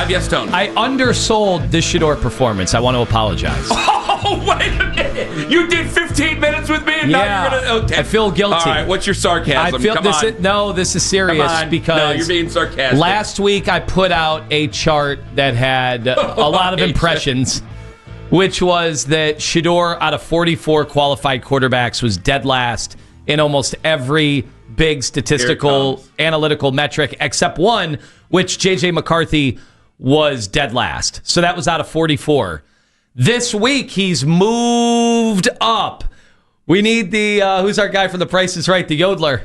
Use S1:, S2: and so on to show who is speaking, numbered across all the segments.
S1: Yes, Tone.
S2: I undersold this Shedeur performance. I want to apologize.
S1: Oh, wait a minute. You did 15 minutes with me, and now you're going to... Okay.
S2: I feel guilty. All
S1: right, what's your sarcasm?
S2: I feel this is serious because...
S1: No, you're being sarcastic.
S2: Last week, I put out a chart that had a lot of impressions, which was that Shedeur, out of 44 qualified quarterbacks, was dead last in almost every big statistical, analytical metric, except one, which J.J. McCarthy was dead last. So that was out of 44. This week, he's moved up. We need the, who's our guy from The Price is Right, the yodeler.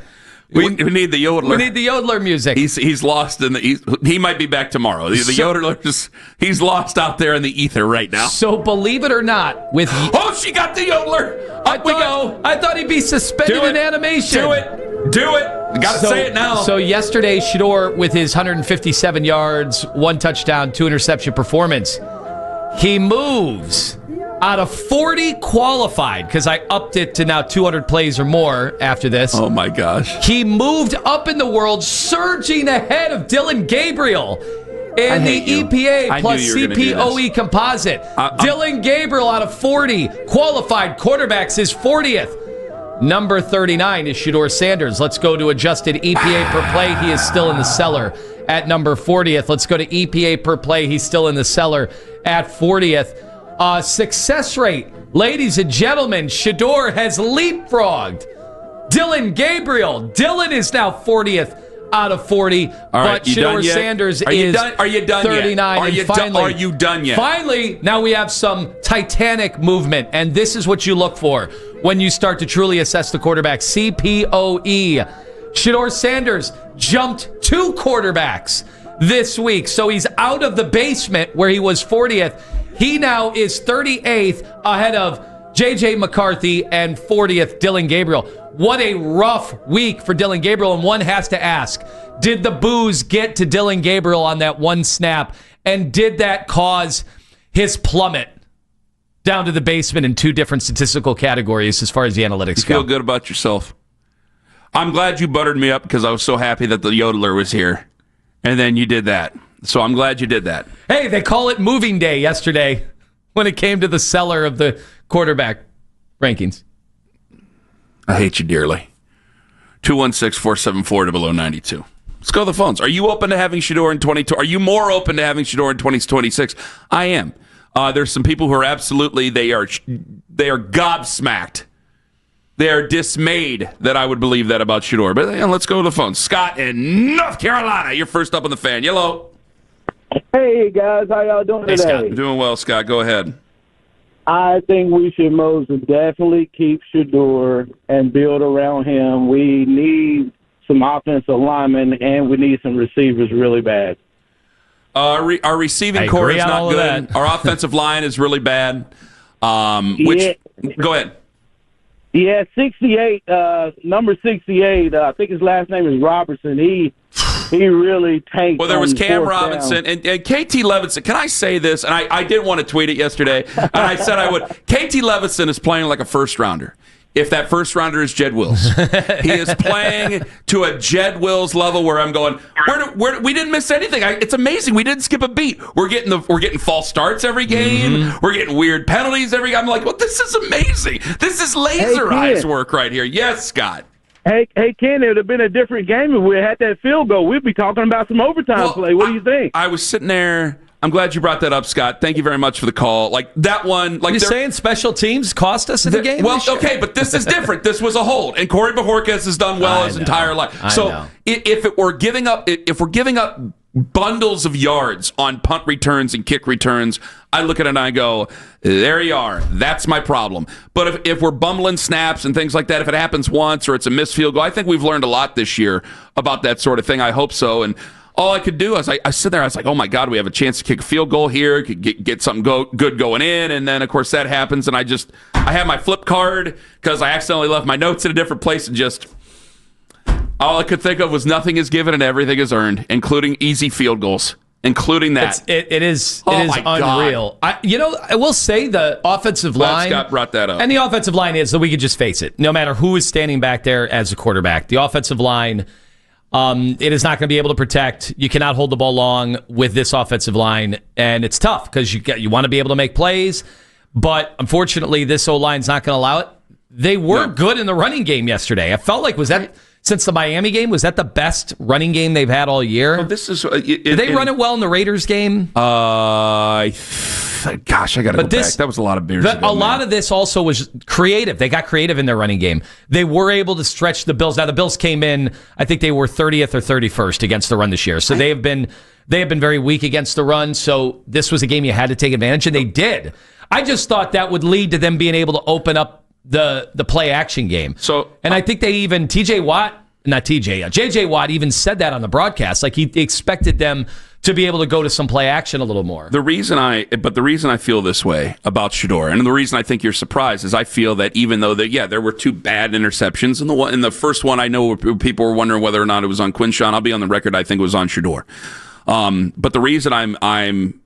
S1: We need the yodeler.
S2: We need the yodeler music.
S1: He's lost in the... He might be back tomorrow. The yodeler, he's lost out there in the ether right now.
S2: So believe it or not, with...
S1: Oh, she got the yodeler! Up we go!
S2: I thought he'd be suspended in animation.
S1: Do it! Got to say it now.
S2: So yesterday, Shedeur, with his 157 yards, 1 touchdown, 2 interception performance, he moves out of 40 qualified, because I upped it to now 200 plays or more after this.
S1: Oh, my gosh.
S2: He moved up in the world, surging ahead of Dylan Gabriel in the EPA plus CPOE composite. Dylan Gabriel out of 40 qualified quarterbacks is 40th. Number 39 is Shedeur Sanders. Let's go to adjusted EPA per play. He is still in the cellar at number 40th. Let's go to EPA per play. He's still in the cellar at 40th. Success rate. Ladies and gentlemen, Shedeur has leapfrogged Dylan Gabriel. Dylan is now 40th out of 40.
S1: All right,
S2: but Shedeur Sanders
S1: are
S2: is
S1: Are you done
S2: 39.
S1: Yet? Are you done yet?
S2: Finally, now we have some titanic movement, and this is what you look for when you start to truly assess the quarterback. CPOE. Shedeur Sanders jumped 2 quarterbacks this week, so he's out of the basement where he was 40th. He now is 38th ahead of J.J. McCarthy and 40th Dylan Gabriel. What a rough week for Dylan Gabriel, and one has to ask, did the boos get to Dylan Gabriel on that one snap, and did that cause his plummet down to the basement in 2 different statistical categories as far as the analytics go?
S1: You feel good about yourself. I'm glad you buttered me up because I was so happy that the yodeler was here, and then you did that. So I'm glad you did that.
S2: Hey, they call it moving day yesterday when it came to the cellar of the quarterback rankings.
S1: I hate you dearly. 216-474-0092. Let's go to the phones. Are you open to having Shedeur in 2020? Are you more open to having Shedeur in 2026? I am. There's some people who are absolutely, they are gobsmacked. They are dismayed that I would believe that about Shedeur. But let's go to the phone. Scott in North Carolina, you're first up on the fan. Hello.
S3: Hey, guys. How y'all doing today?
S1: Scott. Doing well, Scott. Go ahead.
S3: I think we should most definitely keep Shedeur and build around him. We need some offensive linemen, and we need some receivers really bad.
S1: Our receiving core is not good. Our offensive line is really bad. Go ahead.
S3: Yeah, 68, number 68, I think his last name is Robertson. He really tanked.
S1: Well, there was Cam Robinson and KT Levinson. Can I say this? And I didn't want to tweet it yesterday, and I said I would. KT Levinson is playing like a first-rounder. If that first-rounder is Jed Wills. He is playing to a Jed Wills level where I'm going, we didn't miss anything. It's amazing. We didn't skip a beat. We're getting false starts every game. Mm-hmm. We're getting weird penalties every game. I'm like, well, this is amazing. This is laser eyes work right here. Yes, Scott.
S3: Hey, Ken, it would have been a different game if we had that field goal. We'd be talking about some overtime play. What do you think?
S1: I was sitting there. I'm glad you brought that up, Scott. Thank you very much for the call. Like that one, like
S2: you're saying special teams cost us in the game.
S1: Well, okay, but this is different. This was a hold, and Corey Bojorquez has done well his entire life. So if we're giving up bundles of yards on punt returns and kick returns, I look at it and I go, there you are. That's my problem. But if we're bumbling snaps and things like that, if it happens once or it's a missed field goal, I think we've learned a lot this year about that sort of thing. I hope so. And all I could do is I sit there, I was like, oh my God, we have a chance to kick a field goal here, could get something good going in, and then of course that happens, and I have my flip card because I accidentally left my notes in a different place, and just all I could think of was nothing is given and everything is earned, including easy field goals. Including that.
S2: It is unreal. I will say the offensive line.
S1: Scott brought that up.
S2: And the offensive line is, so we could just face it, no matter who is standing back there as a quarterback, the offensive line It is not going to be able to protect. You cannot hold the ball long with this offensive line, and it's tough because you want to be able to make plays, but unfortunately, this O-line's not going to allow it. They were good in the running game yesterday. I felt like, was that, since the Miami game, was that the best running game they've had all year?
S1: Well, this is.
S2: Did they run it well in the Raiders game?
S1: Gosh, I got to go back. That was a lot of beers ago,
S2: a lot of this also was creative. They got creative in their running game. They were able to stretch the Bills. Now, the Bills came in, I think they were 30th or 31st against the run this year. So they have been very weak against the run. So this was a game you had to take advantage, and they did. I just thought that would lead to them being able to open up the play action game. And I think they even JJ Watt even said that on the broadcast. Like he expected them to be able to go to some play action a little more.
S1: The reason I feel this way about Shedeur, and the reason I think you're surprised, is I feel that even though there were 2 bad interceptions, and in the first one I know people were wondering whether or not it was on Quinshawn. I'll be on the record, I think it was on Shedeur. But the reason I'm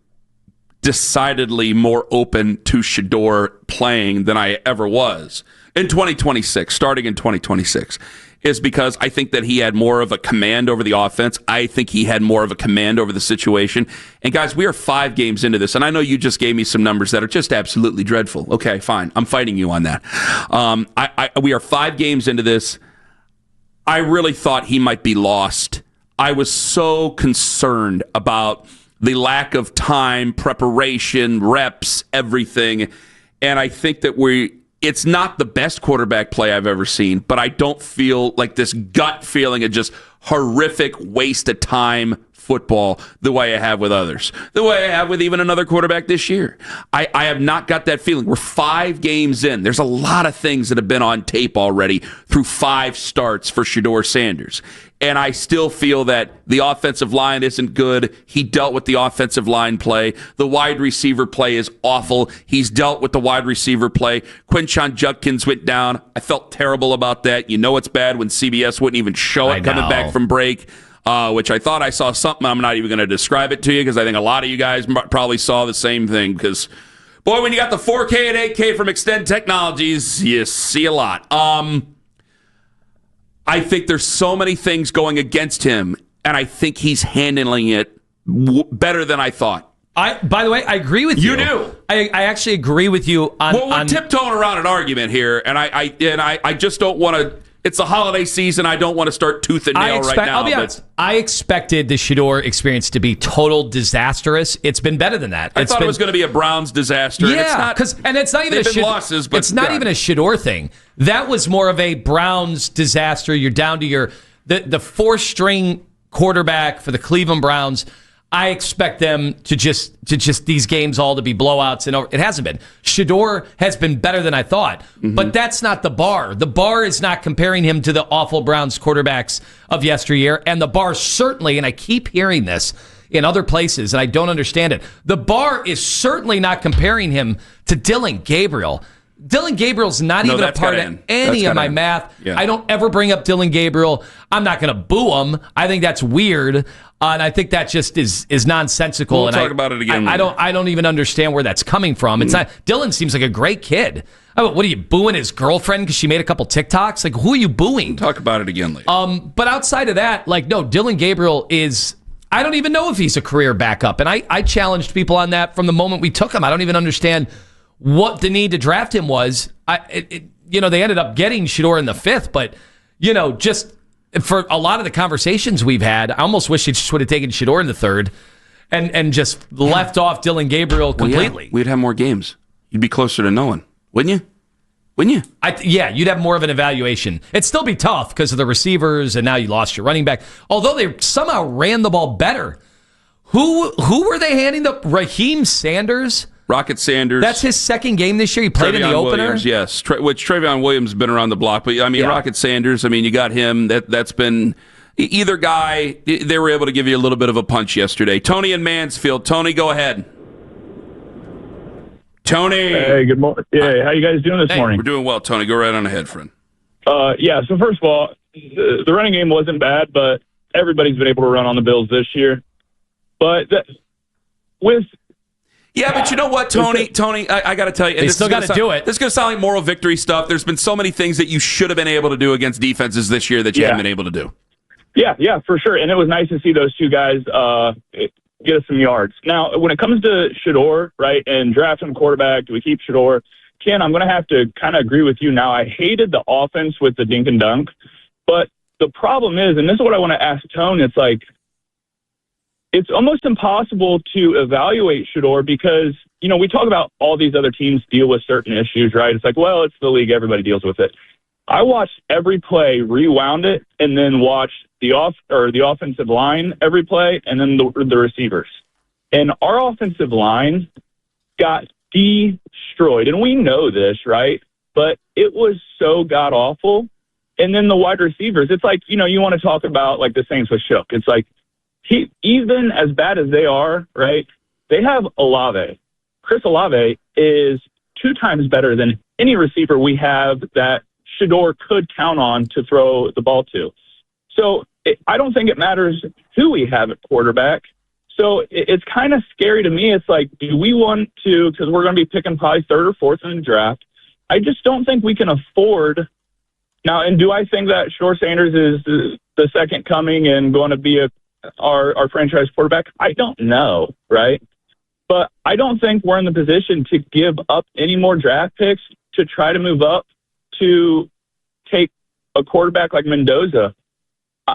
S1: decidedly more open to Shedeur playing than I ever was in 2026, starting in 2026, is because I think that he had more of a command over the offense. I think he had more of a command over the situation. And guys, we are 5 games into this, and I know you just gave me some numbers that are just absolutely dreadful. Okay, fine. I'm fighting you on that. We are 5 games into this. I really thought he might be lost. I was so concerned about the lack of time, preparation, reps, everything. And I think that it's not the best quarterback play I've ever seen, but I don't feel like this gut feeling of just horrific waste of time football the way I have with others, the way I have with even another quarterback this year. I have not got that feeling. We're 5 games in. There's a lot of things that have been on tape already through 5 starts for Shedeur Sanders. And I still feel that the offensive line isn't good. He dealt with the offensive line play. The wide receiver play is awful. He's dealt with the wide receiver play. Quinshon Judkins went down. I felt terrible about that. You know it's bad when CBS wouldn't even show it coming back from break, which I thought I saw something. I'm not even going to describe it to you because I think a lot of you guys probably saw the same thing because, boy, when you got the 4K and 8K from Extend Technologies, you see a lot. I think there's so many things going against him, and I think he's handling it better than I thought.
S2: By the way, I agree with you.
S1: You do.
S2: I actually agree with you on.
S1: Well, we're tiptoeing around an argument here, and I just don't want to. It's the holiday season. I don't want to start tooth and nail right now.
S2: I'll be honest. I expected the Shedeur experience to be total disastrous. It's been better than that.
S1: I thought it was going to be a Browns disaster.
S2: Yeah, and it's not even
S1: losses, but
S2: it's not even a Shedeur thing. That was more of a Browns disaster. You're down to the 4th-string quarterback for the Cleveland Browns. I expect them to just these games all to be blowouts, and it hasn't been. Shedeur has been better than I thought, but that's not the bar. The bar is not comparing him to the awful Browns quarterbacks of yesteryear, and the bar certainly, and I keep hearing this in other places, and I don't understand it, the bar is certainly not comparing him to Dylan Gabriel. Dylan Gabriel's not even a part of any of my math. Yeah. I don't ever bring up Dylan Gabriel. I'm not going to boo him. I think that's weird, and I think that just is nonsensical.
S1: We'll talk about it again.
S2: I don't even understand where that's coming from. It's not. Dylan seems like a great kid. What are you booing his girlfriend because she made a couple TikToks? Like, who are you booing?
S1: We'll talk about it again later.
S2: But outside of that, no, Dylan Gabriel is. I don't even know if he's a career backup, and I challenged people on that from the moment we took him. I don't even understand what the need to draft him was. They ended up getting Shedeur in the 5th, but just for a lot of the conversations we've had, I almost wish he just would have taken Shedeur in the 3rd and just left off Dylan Gabriel completely.
S1: Yeah, we'd have more games. You'd be closer to knowing, wouldn't you?
S2: You'd have more of an evaluation. It'd still be tough because of the receivers, and now you lost your running back. Although they somehow ran the ball better. Who were they handing the Raheem Sanders?
S1: Rocket Sanders.
S2: That's his 2nd game this year. He played in the opener.
S1: Williams, yes, which Travion Williams has been around the block. But, Rocket Sanders, you got him. That's been either guy. They were able to give you a little bit of a punch yesterday. Tony in Mansfield. Tony, go ahead. Tony.
S4: Hey, good morning. Yeah, how you guys doing this morning?
S1: We're doing well, Tony. Go right on ahead, friend.
S4: So first of all, the running game wasn't bad, but everybody's been able to run on the Bills this year. But
S1: Yeah, but you know what, Tony? I got to tell you.
S2: They still got to do it.
S1: This is going to sound like moral victory stuff. There's been so many things that you should have been able to do against defenses this year that you haven't been able to do.
S4: Yeah, for sure. And it was nice to see those two guys get us some yards. Now, when it comes to Shador, right, and drafting quarterback, do we keep Shador? Ken, I'm going to have to kind of agree with you now. I hated the offense with the dink and dunk, but the problem is, and this is what I want to ask Tone, it's like, it's almost impossible to evaluate Shador because, you know, we talk about all these other teams deal with certain issues, right? It's like, well, it's the league. Everybody deals with it. I watched every play, rewound it, and then watched the offensive line every play, and then the receivers. And our offensive line got destroyed. And we know this, right? But it was so god-awful. And then the wide receivers, it's like, you know, you want to talk about like the Saints with Shook. It's like, even as bad as they are, right, they have Olave. Chris Olave is 2 times better than any receiver we have that Shedeur could count on to throw the ball to. So I don't think it matters who we have at quarterback. So it's kind of scary to me. It's like, do we want to, because we're going to be picking probably 3rd or 4th in the draft. I just don't think we can afford. Now, and do I think that Shedeur Sanders is the second coming and going to be our franchise quarterback? I don't know, right? But I don't think we're in the position to give up any more draft picks to try to move up to take a quarterback like Mendoza.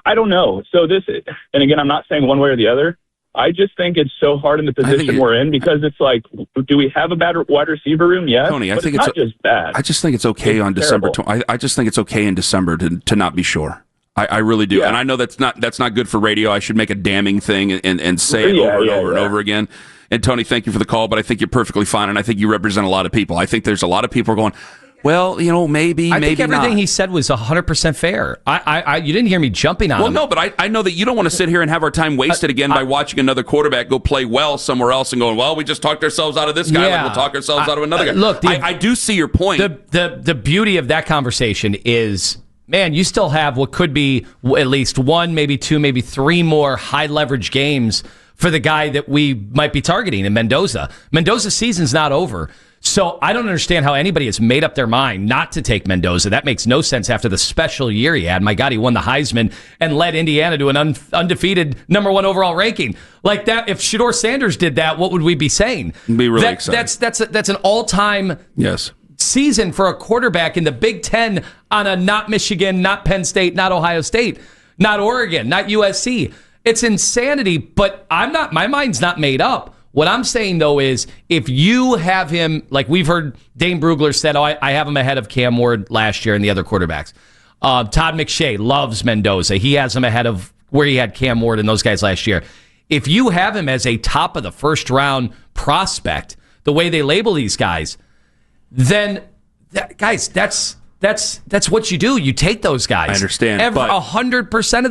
S4: I don't know. So and again, I'm not saying one way or the other. I just think it's so hard in the position we're in because it's like, do we have a bad wide receiver room? Yes.
S1: Tony, I think
S4: it's not just bad.
S1: I just think it's okay on December. I just think it's okay in December to not be sure. I really do. Yeah. And I know that's not good for radio. I should make a damning thing and say it over and over and over again. And Tony, thank you for the call, but I think you're perfectly fine, and I think you represent a lot of people. I think there's a lot of people going, well, you know, maybe,
S2: I think everything
S1: not.
S2: he said was 100% fair. You didn't hear me jumping on him.
S1: Well, no, but I know that you don't want to sit here and have our time wasted again by watching another quarterback go play well somewhere else and going, well, we just talked ourselves out of this guy, like we'll talk ourselves out of another guy.
S2: Look,
S1: I do see your point.
S2: The beauty of that conversation is, man, you still have what could be at least 1, maybe 2, maybe 3 more high-leverage games for the guy that we might be targeting in Mendoza. Mendoza's season's not over. So I don't understand how anybody has made up their mind not to take Mendoza. That makes no sense after the special year he had. My God, he won the Heisman and led Indiana to an undefeated #1 overall ranking. Like that, if Shedeur Sanders did that, what would we be saying?
S1: It'd be really exciting.
S2: That's an all-time season for a quarterback in the Big Ten on a not Michigan, not Penn State, not Ohio State, not Oregon, not USC. It's insanity, but my mind's not made up. What I'm saying, though, is if you have him, like we've heard Dane Brugler said, I have him ahead of Cam Ward last year and the other quarterbacks. Todd McShay loves Mendoza. He has him ahead of where he had Cam Ward and those guys last year. If you have him as a top of the first round prospect, the way they label these guys, then, guys, that's what you do. You take those guys.
S1: I understand.
S2: 100% of the